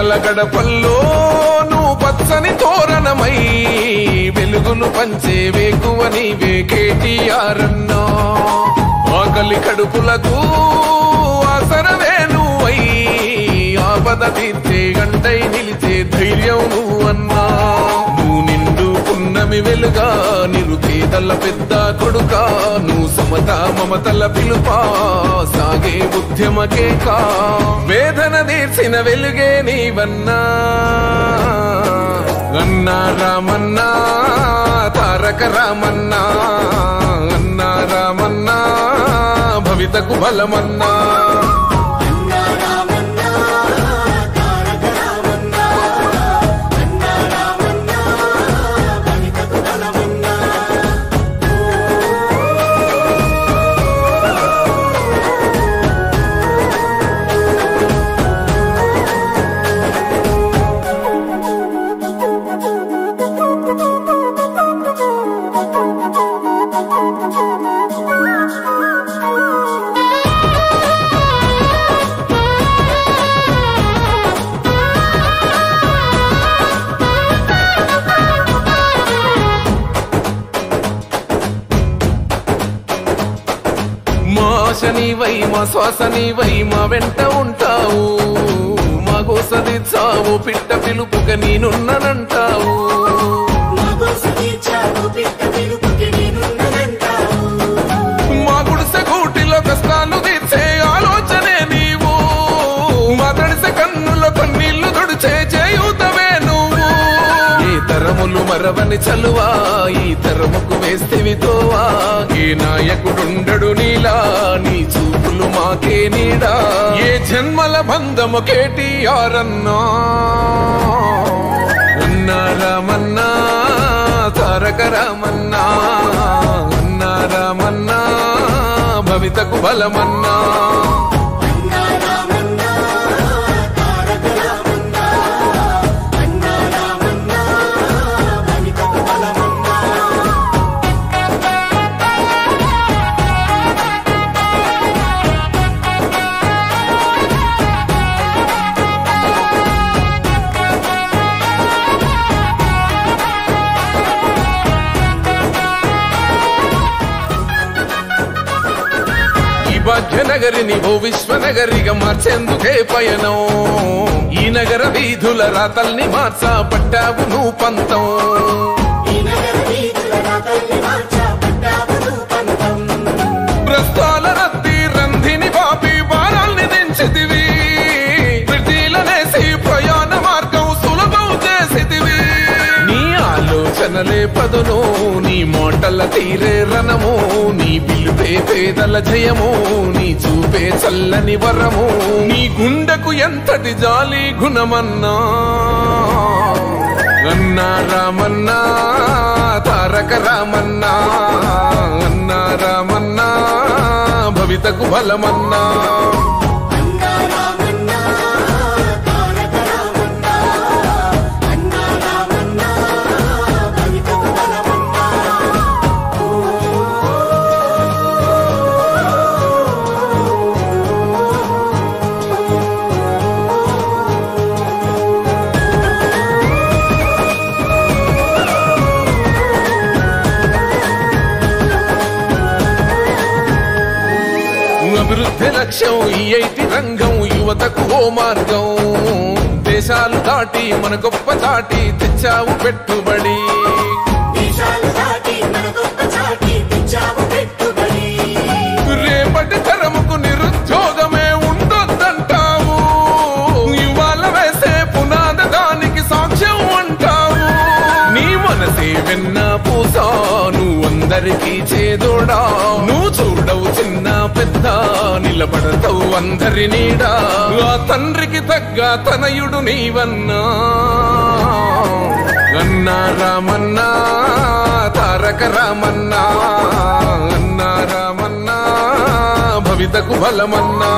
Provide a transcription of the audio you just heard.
పేదల గడపల్లో నువ్వు పచ్చని తోరణమై వెలుగును పంచే వేకువ నీవే కేటీఆర్ అన్నా. ఆకలి కడుపులకు ఆసరవే నువ్వై ఆపద తీర్చే గంటై నిలిచే ధైర్యం నువ్వన్నా. నువ్వు నిండు పున్నమి వెలుగా నిరుపేదల పెద్ద కొడుకా. నువ్వు సమత మమతల పిలుపా సాగే ఉద్యమకే కా. వేదన తీర్చిన వెలుగే నీవన్నా. అన్నా రామన్నా తారక రామన్నా. అన్నా రామన్నా భవితకు బలమన్నా. నీవై మా శ్వాస నీవై మా వెంట ఉంటావు. మా గోసదిచ్చావు పిట్ట పిలుపుగా నేనున్నానంటావు. మా గుడిసె గూటిలో కష్టాలు తీర్చే ఆలోచనే నీవు. మా తడిసె కన్నులో కన్నీళ్లు తుడిచే చేయూతవే నువ్వు. ఏ తరములు మరవని చలువా ఈ తరముకు వేస్తేవి తోవా. ఏ నాయకుడుండడు నీలా నీ చూపులు మాకే నీడా. ఏ జన్మల బంధము కేటీఆర్ అన్నా. అన్నా రామన్నా తారక రామన్నా. అన్నా రామన్నా భవితకు బలమన్నా. భాగ్యనగరిని ఓ విశ్వనగరిగా మార్చేందుకే పయనం. ఈ నగర వీధుల రాతల్ని మార్చా పట్టావు నువ్వు పంతం. ప్రస్తాల రద్ది రంధిని బాపి భారాల్ని దించితివి. ప్రతిలనేసి ప్రయాణ మార్గం సులభం చేసితివి. నీ ఆలోచనలే పదును నీ మోటల తీరే రణము. నీ పిలుపే పేదల జయము. నీ చూపే చల్లని వరము. నీ గుండెకు ఎంతటి జాలి గుణమన్నా. అన్నా రామన్నా తారక రామన్నా. అన్నా రామన్నా భవితకు బలమన్నా. అభివృద్ధి లక్ష్యం ఈ ఐటి రంగం యువతకు ఓ మార్గం. దేశాలు దాటి మన గొప్ప చాటి తెచ్చావు పెట్టుబడి. రేపటి తరముకు నిరుద్యోగమే ఉండొద్దంటావు. ఇవాళ వేసే పునాద దానికి సాక్ష్యం అంటావు. నీ మనసే వెన్న పూసా నువ్వందరికీ చేదోడా. నువ్వు చూడవు చిన్న పెద్ద నిలబడతావు అందరి నీడా. ఆ తండ్రికి తగ్గ తనయుడు నీవన్నా. అన్నా రామన్నా తారక రామన్నా. అన్నా రామన్నా భవితకు బలమన్నా.